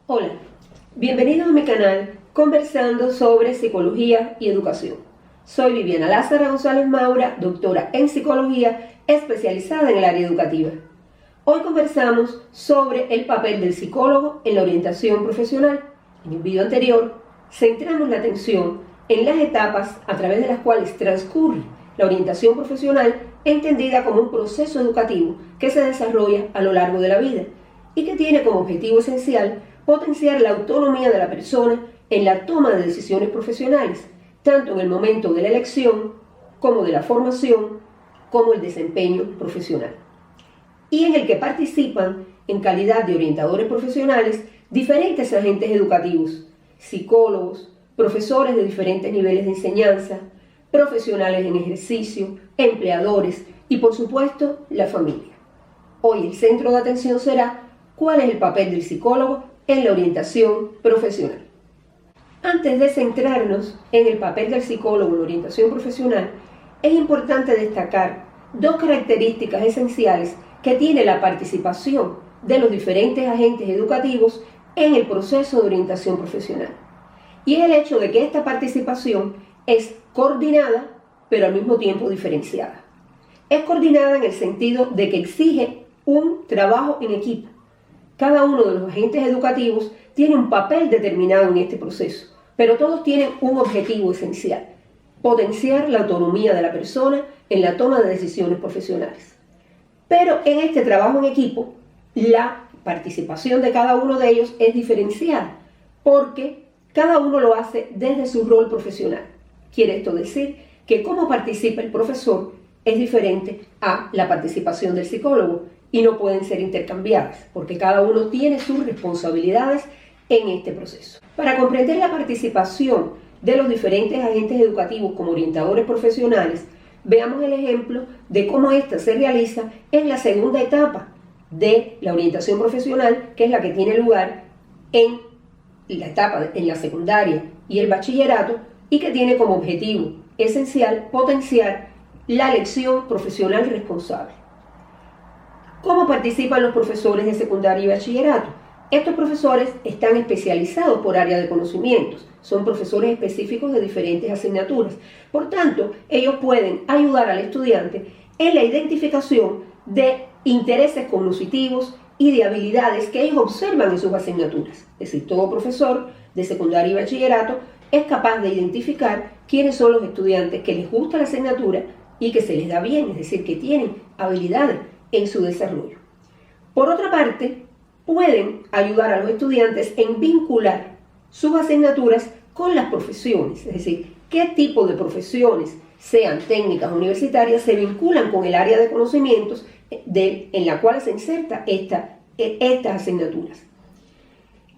Hola, bienvenidos a mi canal conversando sobre psicología y educación. Soy Viviana Lázara González Maura, doctora en psicología especializada en el área educativa. Hoy conversamos sobre el papel del psicólogo en la orientación profesional. En el video anterior centramos la atención en las etapas a través de las cuales transcurre la orientación profesional, entendida como un proceso educativo que se desarrolla a lo largo de la vida y que tiene como objetivo esencial potenciar la autonomía de la persona en la toma de decisiones profesionales, tanto en el momento de la elección, como de la formación, como el desempeño profesional. Y en el que participan en calidad de orientadores profesionales diferentes agentes educativos, psicólogos, profesores de diferentes niveles de enseñanza, profesionales en ejercicio, empleadores y por supuesto la familia. Hoy el centro de atención será ¿cuál es el papel del psicólogo en la orientación profesional? Antes de centrarnos en el papel del psicólogo en la orientación profesional, es importante destacar dos características esenciales que tiene la participación de los diferentes agentes educativos en el proceso de orientación profesional. Y es el hecho de que esta participación es coordinada, pero al mismo tiempo diferenciada. Es coordinada en el sentido de que exige un trabajo en equipo. Cada uno de los agentes educativos tiene un papel determinado en este proceso, pero todos tienen un objetivo esencial: potenciar la autonomía de la persona en la toma de decisiones profesionales. Pero en este trabajo en equipo, la participación de cada uno de ellos es diferenciada, porque cada uno lo hace desde su rol profesional. Quiere esto decir que cómo participa el profesor es diferente a la participación del psicólogo y no pueden ser intercambiadas, porque cada uno tiene sus responsabilidades en este proceso. Para comprender la participación de los diferentes agentes educativos como orientadores profesionales, veamos el ejemplo de cómo ésta se realiza en la segunda etapa de la orientación profesional, que es la que tiene lugar en la etapa en la secundaria y el bachillerato, y que tiene como objetivo esencial potenciar la elección profesional responsable. ¿Cómo participan los profesores de secundaria y bachillerato? Estos profesores están especializados por área de conocimientos, son profesores específicos de diferentes asignaturas. Por tanto, ellos pueden ayudar al estudiante en la identificación de intereses cognitivos y de habilidades que ellos observan en sus asignaturas. Es decir, todo profesor de secundaria y bachillerato es capaz de identificar quiénes son los estudiantes que les gusta la asignatura y que se les da bien, es decir, que tienen habilidades en su desarrollo. Por otra parte, pueden ayudar a los estudiantes en vincular sus asignaturas con las profesiones, es decir, qué tipo de profesiones, sean técnicas o universitarias, se vinculan con el área de conocimientos en la cual se inserta estas asignaturas.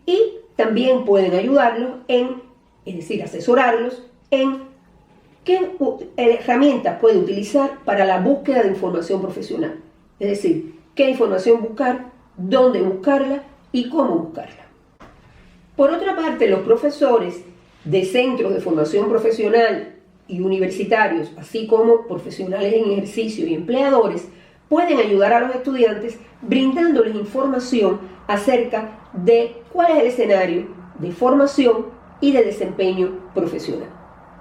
Y también pueden ayudarlos es decir, asesorarlos en qué herramientas puede utilizar para la búsqueda de información profesional. Es decir, qué información buscar, dónde buscarla y cómo buscarla. Por otra parte, los profesores de centros de formación profesional y universitarios, así como profesionales en ejercicio y empleadores, pueden ayudar a los estudiantes brindándoles información acerca de cuál es el escenario de formación y de desempeño profesional.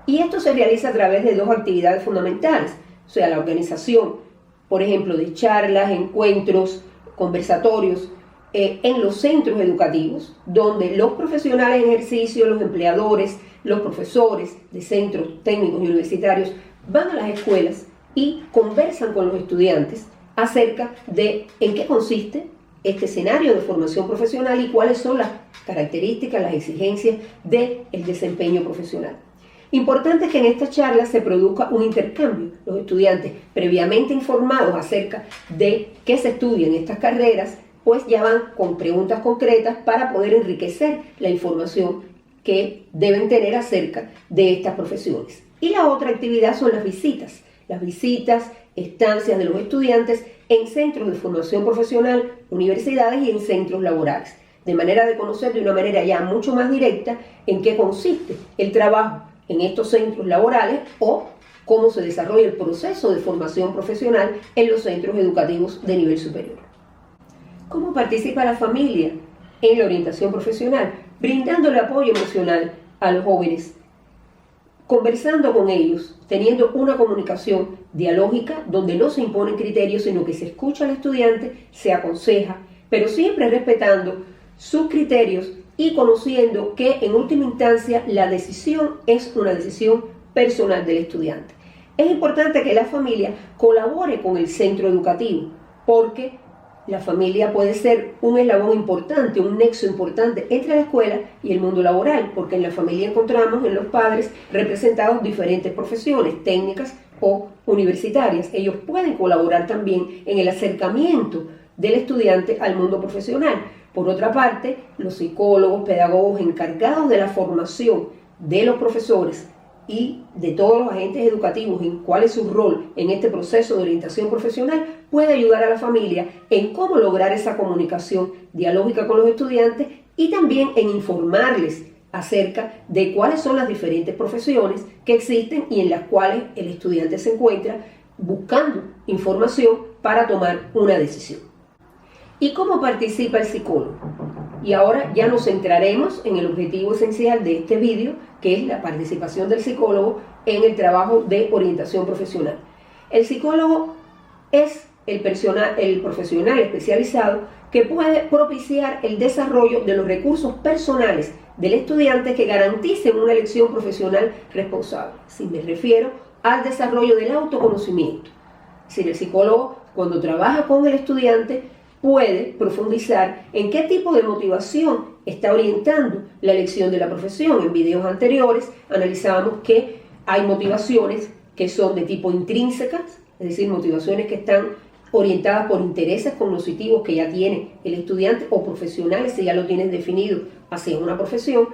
Y esto se realiza a través de dos actividades fundamentales, o sea, la organización, por ejemplo, de charlas, encuentros, conversatorios en los centros educativos, donde los profesionales en ejercicio, los empleadores, los profesores de centros técnicos y universitarios van a las escuelas y conversan con los estudiantes acerca de en qué consiste este escenario de formación profesional y cuáles son las características, las exigencias del desempeño profesional. Importante es que en esta charla se produzca un intercambio. Los estudiantes previamente informados acerca de qué se estudia en estas carreras, pues ya van con preguntas concretas para poder enriquecer la información que deben tener acerca de estas profesiones. Y la otra actividad son las visitas, estancias de los estudiantes en centros de formación profesional, universidades y en centros laborales, de manera de conocer de una manera ya mucho más directa en qué consiste el trabajo en estos centros laborales o cómo se desarrolla el proceso de formación profesional en los centros educativos de nivel superior. ¿Cómo participa la familia en la orientación profesional, brindándole apoyo emocional a los jóvenes, conversando con ellos, teniendo una comunicación dialógica donde no se imponen criterios, sino que se escucha al estudiante, se aconseja, pero siempre respetando sus criterios y conociendo que en última instancia la decisión es una decisión personal del estudiante. Es importante que la familia colabore con el centro educativo, porque la familia puede ser un eslabón importante, un nexo importante entre la escuela y el mundo laboral, porque en la familia encontramos en los padres representados diferentes profesiones, técnicas o universitarias. Ellos pueden colaborar también en el acercamiento del estudiante al mundo profesional. Por otra parte, los psicólogos, pedagogos encargados de la formación de los profesores y de todos los agentes educativos en cuál es su rol en este proceso de orientación profesional, puede ayudar a la familia en cómo lograr esa comunicación dialógica con los estudiantes y también en informarles acerca de cuáles son las diferentes profesiones que existen y en las cuales el estudiante se encuentra buscando información para tomar una decisión. ¿Y cómo participa el psicólogo? Y ahora ya nos centraremos en el objetivo esencial de este vídeo, que es la participación del psicólogo en el trabajo de orientación profesional. El psicólogo es el profesional especializado que puede propiciar el desarrollo de los recursos personales del estudiante que garanticen una elección profesional responsable. Si me refiero al desarrollo del autoconocimiento. Es decir, el psicólogo, cuando trabaja con el estudiante, puede profundizar en qué tipo de motivación está orientando la elección de la profesión. En videos anteriores analizábamos que hay motivaciones que son de tipo intrínsecas, es decir, motivaciones que están orientadas por intereses cognitivos que ya tiene el estudiante o profesionales si ya lo tienen definido hacia una profesión,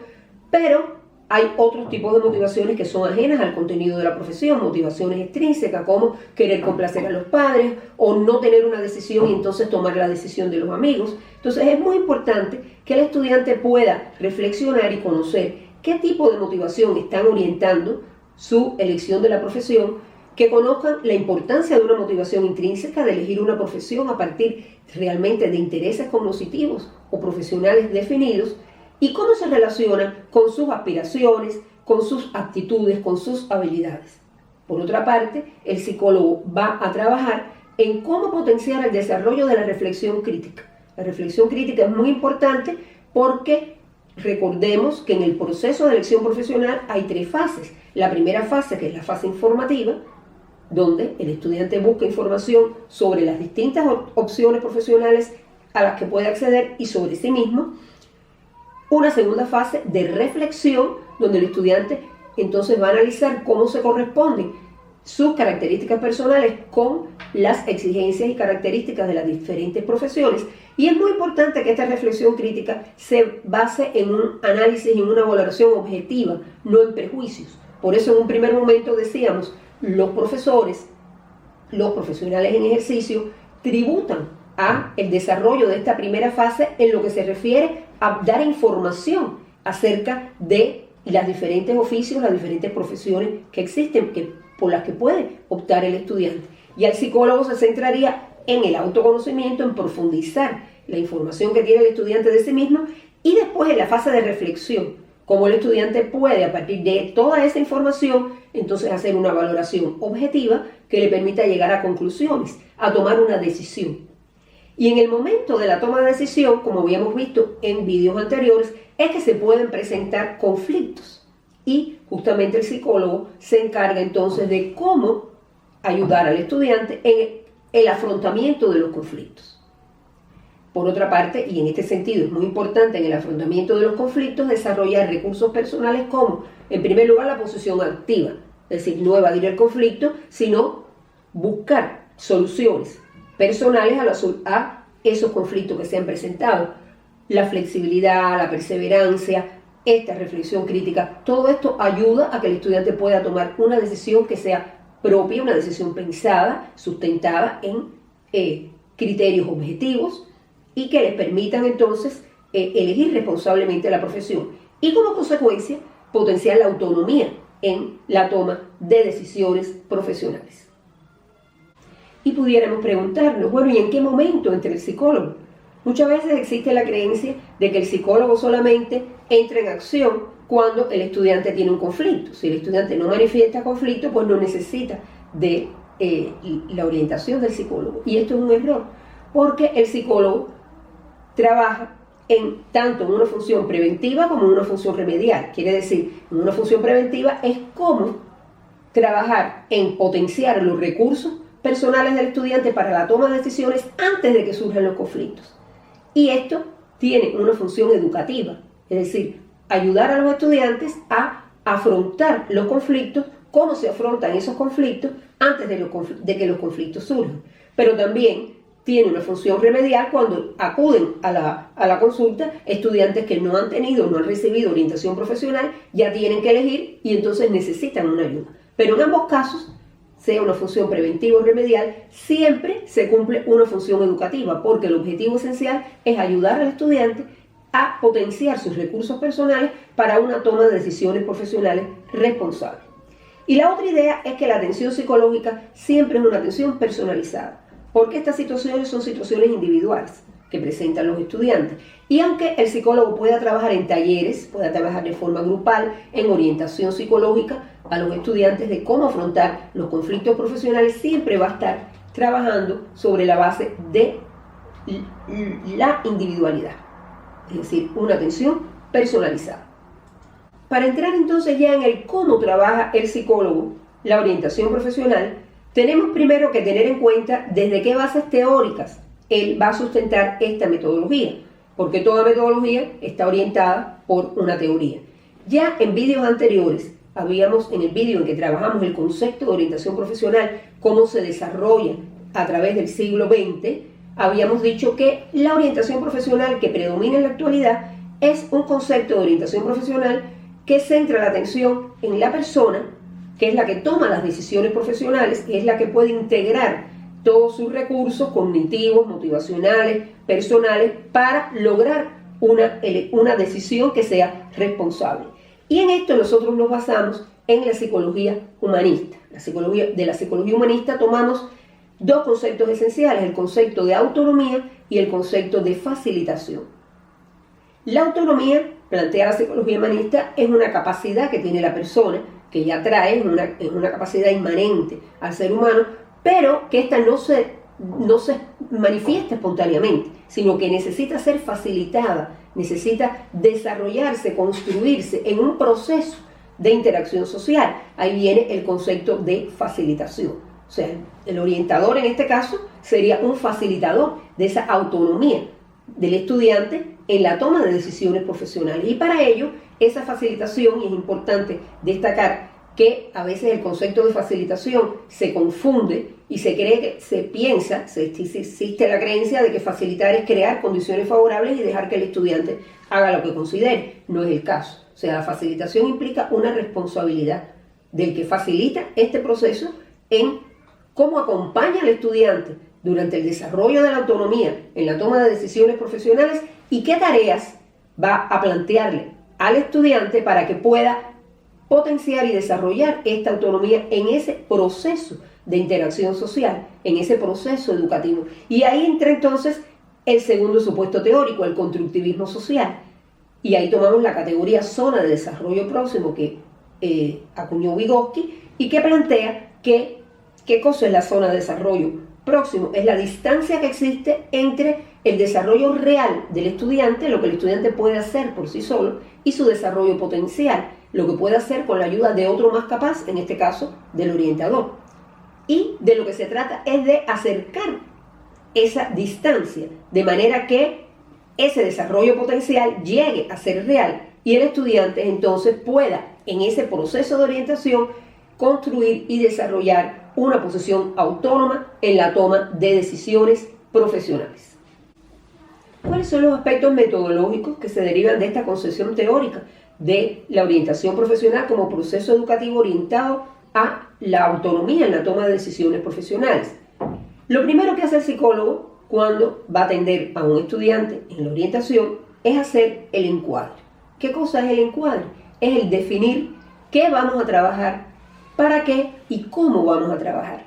pero hay otros tipos de motivaciones que son ajenas al contenido de la profesión, motivaciones extrínsecas como querer complacer a los padres o no tener una decisión y entonces tomar la decisión de los amigos. Entonces es muy importante que el estudiante pueda reflexionar y conocer qué tipo de motivación están orientando su elección de la profesión, que conozcan la importancia de una motivación intrínseca, de elegir una profesión a partir realmente de intereses cognitivos o profesionales definidos, y cómo se relacionan con sus aspiraciones, con sus aptitudes, con sus habilidades. Por otra parte, el psicólogo va a trabajar en cómo potenciar el desarrollo de la reflexión crítica. La reflexión crítica es muy importante porque recordemos que en el proceso de elección profesional hay 3 fases. La primera fase, que es la fase informativa, donde el estudiante busca información sobre las distintas opciones profesionales a las que puede acceder y sobre sí mismo. Una segunda fase de reflexión, donde el estudiante entonces va a analizar cómo se corresponden sus características personales con las exigencias y características de las diferentes profesiones. Y es muy importante que esta reflexión crítica se base en un análisis y en una valoración objetiva, no en prejuicios. Por eso en un primer momento decíamos, los profesores, los profesionales en ejercicio, tributan a el desarrollo de esta primera fase en lo que se refiere a dar información acerca de los diferentes oficios, las diferentes profesiones que existen, por las que puede optar el estudiante. Y el psicólogo se centraría en el autoconocimiento, en profundizar la información que tiene el estudiante de sí mismo, y después en la fase de reflexión, cómo el estudiante puede, a partir de toda esa información, entonces hacer una valoración objetiva que le permita llegar a conclusiones, a tomar una decisión. Y en el momento de la toma de decisión, como habíamos visto en vídeos anteriores, es que se pueden presentar conflictos. Y justamente el psicólogo se encarga entonces de cómo ayudar al estudiante en el afrontamiento de los conflictos. Por otra parte, y en este sentido es muy importante en el afrontamiento de los conflictos, desarrollar recursos personales como, en primer lugar, la posición activa, es decir, no evadir el conflicto, sino buscar soluciones personales a esos conflictos que se han presentado. La flexibilidad, la perseverancia, esta reflexión crítica, todo esto ayuda a que el estudiante pueda tomar una decisión que sea propia, una decisión pensada, sustentada en criterios objetivos y que les permitan entonces elegir responsablemente la profesión y como consecuencia potenciar la autonomía en la toma de decisiones profesionales. Y pudiéramos preguntarnos, bueno, ¿y en qué momento entra el psicólogo? Muchas veces existe la creencia de que el psicólogo solamente entra en acción cuando el estudiante tiene un conflicto. Si el estudiante no manifiesta conflicto, pues no necesita de la orientación del psicólogo. Y esto es un error, porque el psicólogo trabaja tanto en una función preventiva como en una función remedial. Quiere decir, en una función preventiva es cómo trabajar en potenciar los recursos personales del estudiante para la toma de decisiones antes de que surjan los conflictos. Y esto tiene una función educativa, es decir, ayudar a los estudiantes a afrontar los conflictos, cómo se afrontan esos conflictos antes de que los conflictos surjan. Pero también tiene una función remedial cuando acuden a la consulta estudiantes que no han recibido orientación profesional, ya tienen que elegir y entonces necesitan una ayuda. Pero en ambos casos, sea una función preventiva o remedial, siempre se cumple una función educativa, porque el objetivo esencial es ayudar al estudiante a potenciar sus recursos personales para una toma de decisiones profesionales responsables. Y la otra idea es que la atención psicológica siempre es una atención personalizada, porque estas situaciones son situaciones individuales que presentan los estudiantes. Y aunque el psicólogo pueda trabajar en talleres, pueda trabajar de forma grupal, en orientación psicológica a los estudiantes de cómo afrontar los conflictos profesionales, siempre va a estar trabajando sobre la base de la individualidad, es decir, una atención personalizada. Para entrar entonces ya en el cómo trabaja el psicólogo la orientación profesional, tenemos primero que tener en cuenta desde qué bases teóricas él va a sustentar esta metodología, porque toda metodología está orientada por una teoría. Ya en vídeos anteriores, en el vídeo en que trabajamos el concepto de orientación profesional, cómo se desarrolla a través del siglo XX, habíamos dicho que la orientación profesional que predomina en la actualidad es un concepto de orientación profesional que centra la atención en la persona, que es la que toma las decisiones profesionales, que es la que puede integrar todos sus recursos cognitivos, motivacionales, personales, para lograr una decisión que sea responsable. Y en esto nosotros nos basamos en la psicología humanista. De la psicología humanista tomamos dos conceptos esenciales, el concepto de autonomía y el concepto de facilitación. La autonomía, plantea la psicología humanista, es una capacidad que tiene la persona, que ya trae, es una capacidad inmanente al ser humano, pero que esta no se manifiesta espontáneamente, sino que necesita ser facilitada, necesita desarrollarse, construirse en un proceso de interacción social. Ahí viene el concepto de facilitación. O sea, el orientador en este caso sería un facilitador de esa autonomía del estudiante en la toma de decisiones profesionales. Y para ello, esa facilitación, y es importante destacar que a veces el concepto de facilitación se confunde y existe la creencia de que facilitar es crear condiciones favorables y dejar que el estudiante haga lo que considere. No es el caso. O sea, la facilitación implica una responsabilidad del que facilita este proceso en cómo acompaña al estudiante durante el desarrollo de la autonomía en la toma de decisiones profesionales y qué tareas va a plantearle al estudiante para que pueda potenciar y desarrollar esta autonomía en ese proceso de interacción social, en ese proceso educativo. Y ahí entra entonces el segundo supuesto teórico, el constructivismo social. Y ahí tomamos la categoría zona de desarrollo próximo que acuñó Vygotsky y que plantea que ¿qué cosa es la zona de desarrollo próximo? Es la distancia que existe entre el desarrollo real del estudiante, lo que el estudiante puede hacer por sí solo, y su desarrollo potencial, lo que puede hacer con la ayuda de otro más capaz, en este caso del orientador. Y de lo que se trata es de acercar esa distancia, de manera que ese desarrollo potencial llegue a ser real y el estudiante entonces pueda, en ese proceso de orientación, construir y desarrollar una posición autónoma en la toma de decisiones profesionales. ¿Cuáles son los aspectos metodológicos que se derivan de esta concepción teórica de la orientación profesional como proceso educativo orientado a la autonomía en la toma de decisiones profesionales? Lo primero que hace el psicólogo cuando va a atender a un estudiante en la orientación es hacer el encuadre. ¿Qué cosa es el encuadre? Es el definir qué vamos a trabajar, para qué y cómo vamos a trabajar.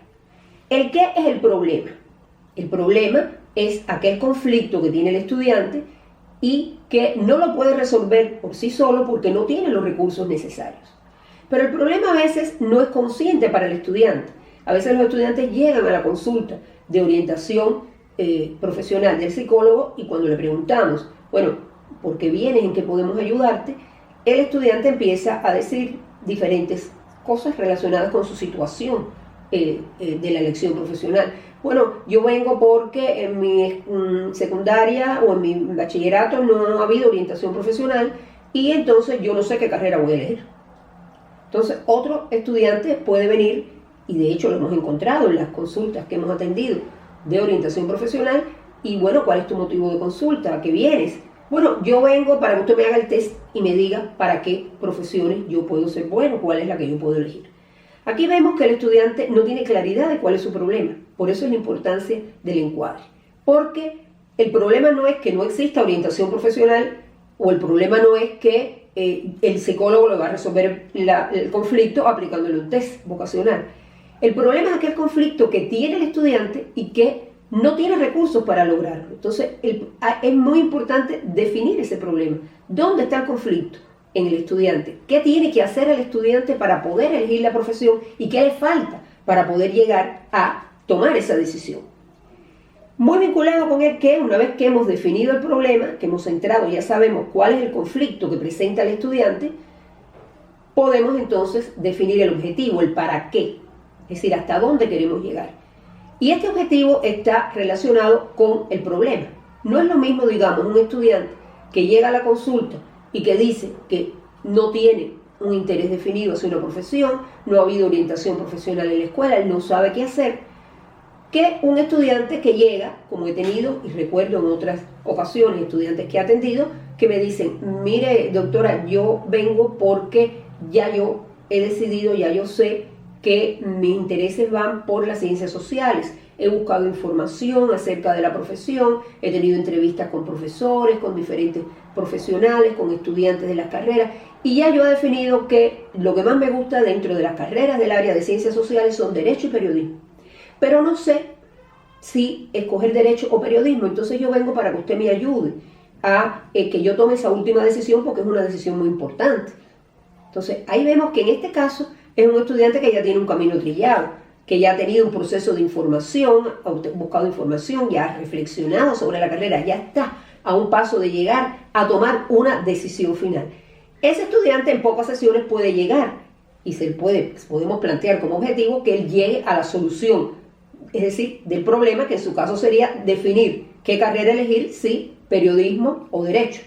¿El qué es el problema? El problema es aquel conflicto que tiene el estudiante y que no lo puede resolver por sí solo porque no tiene los recursos necesarios. Pero el problema a veces no es consciente para el estudiante. A veces los estudiantes llegan a la consulta de orientación profesional del psicólogo y cuando le preguntamos, bueno, ¿por qué vienes? ¿En qué podemos ayudarte? El estudiante empieza a decir diferentes cosas relacionadas con su situación de la elección profesional. Bueno, yo vengo porque en mi secundaria o en mi bachillerato no ha habido orientación profesional y entonces yo no sé qué carrera voy a elegir. Entonces otro estudiante puede venir, y de hecho lo hemos encontrado en las consultas que hemos atendido de orientación profesional, y bueno, ¿cuál es tu motivo de consulta? ¿A qué vienes? Bueno, yo vengo para que usted me haga el test y me diga para qué profesiones yo puedo ser bueno, cuál es la que yo puedo elegir. Aquí vemos que el estudiante no tiene claridad de cuál es su problema, por eso es la importancia del encuadre. Porque el problema no es que no exista orientación profesional, o el problema no es que el psicólogo le va a resolver el conflicto aplicándole un test vocacional. El problema es aquel conflicto que tiene el estudiante y que no tiene recursos para lograrlo. Entonces es muy importante definir ese problema. ¿Dónde está el conflicto? En el estudiante. ¿Qué tiene que hacer el estudiante para poder elegir la profesión y qué le falta para poder llegar a tomar esa decisión? Muy vinculado con el que, una vez que hemos definido el problema, que hemos centrado, ya sabemos cuál es el conflicto que presenta el estudiante, podemos entonces definir el objetivo, el para qué, es decir, hasta dónde queremos llegar. Y este objetivo está relacionado con el problema. No es lo mismo, digamos, un estudiante que llega a la consulta y que dice que no tiene un interés definido hacia una profesión, no ha habido orientación profesional en la escuela, él no sabe qué hacer, que un estudiante que llega, como he tenido y recuerdo en otras ocasiones estudiantes que he atendido, que me dicen, mire doctora, yo vengo porque ya yo he decidido, ya yo sé que mis intereses van por las ciencias sociales. He buscado información acerca de la profesión, he tenido entrevistas con profesores, con diferentes profesionales, con estudiantes de las carreras, y ya yo he definido que lo que más me gusta dentro de las carreras del área de ciencias sociales son derecho y periodismo. Pero no sé si escoger derecho o periodismo, entonces yo vengo para que usted me ayude a que yo tome esa última decisión porque es una decisión muy importante. Entonces ahí vemos que en este caso es un estudiante que ya tiene un camino trillado, que ya ha tenido un proceso de información, ha buscado información, ya ha reflexionado sobre la carrera, ya está a un paso de llegar a tomar una decisión final. Ese estudiante en pocas sesiones puede llegar y podemos plantear como objetivo que él llegue a la solución, es decir, del problema, que en su caso sería definir qué carrera elegir, si periodismo o derecho.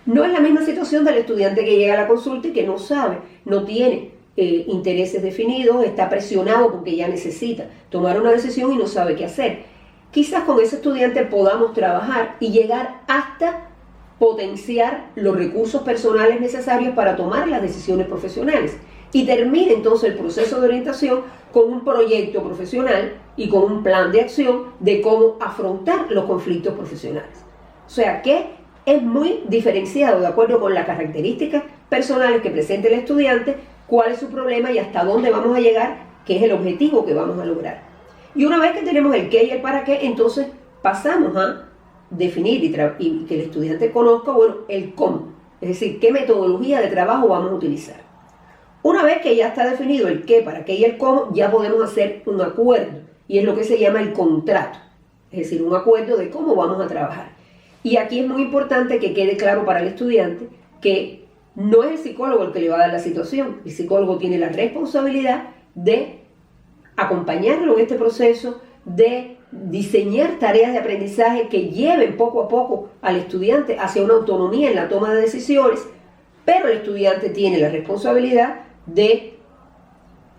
No es la misma situación del estudiante que llega a la consulta y que no sabe, no tiene intereses definidos, está presionado porque ya necesita tomar una decisión y no sabe qué hacer. Quizás con ese estudiante podamos trabajar y llegar hasta potenciar los recursos personales necesarios para tomar las decisiones profesionales y termine entonces el proceso de orientación con un proyecto profesional y con un plan de acción de cómo afrontar los conflictos profesionales. O sea que es muy diferenciado de acuerdo con las características personales que presenta el estudiante, cuál es su problema y hasta dónde vamos a llegar, que es el objetivo que vamos a lograr. Y una vez que tenemos el qué y el para qué, entonces pasamos a definir y que el estudiante conozca, bueno, el cómo, es decir, qué metodología de trabajo vamos a utilizar. Una vez que ya está definido el qué, para qué y el cómo, ya podemos hacer un acuerdo, y es lo que se llama el contrato, es decir, un acuerdo de cómo vamos a trabajar. Y aquí es muy importante que quede claro para el estudiante que no es el psicólogo el que le va a dar la situación. El psicólogo tiene la responsabilidad de acompañarlo en este proceso, de diseñar tareas de aprendizaje que lleven poco a poco al estudiante hacia una autonomía en la toma de decisiones, pero el estudiante tiene la responsabilidad de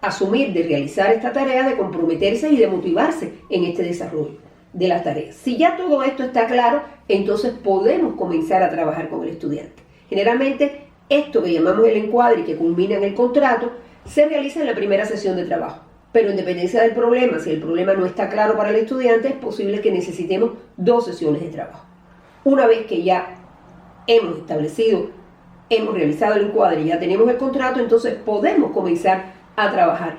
asumir, de realizar esta tarea, de comprometerse y de motivarse en este desarrollo de las tareas. Si ya todo esto está claro, entonces podemos comenzar a trabajar con el estudiante. Generalmente, esto que llamamos el encuadre y que culmina en el contrato, se realiza en la primera sesión de trabajo. Pero en dependencia del problema, si el problema no está claro para el estudiante, es posible que necesitemos 2 sesiones de trabajo. Una vez que ya hemos realizado el encuadre y ya tenemos el contrato, entonces podemos comenzar a trabajar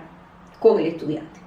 con el estudiante.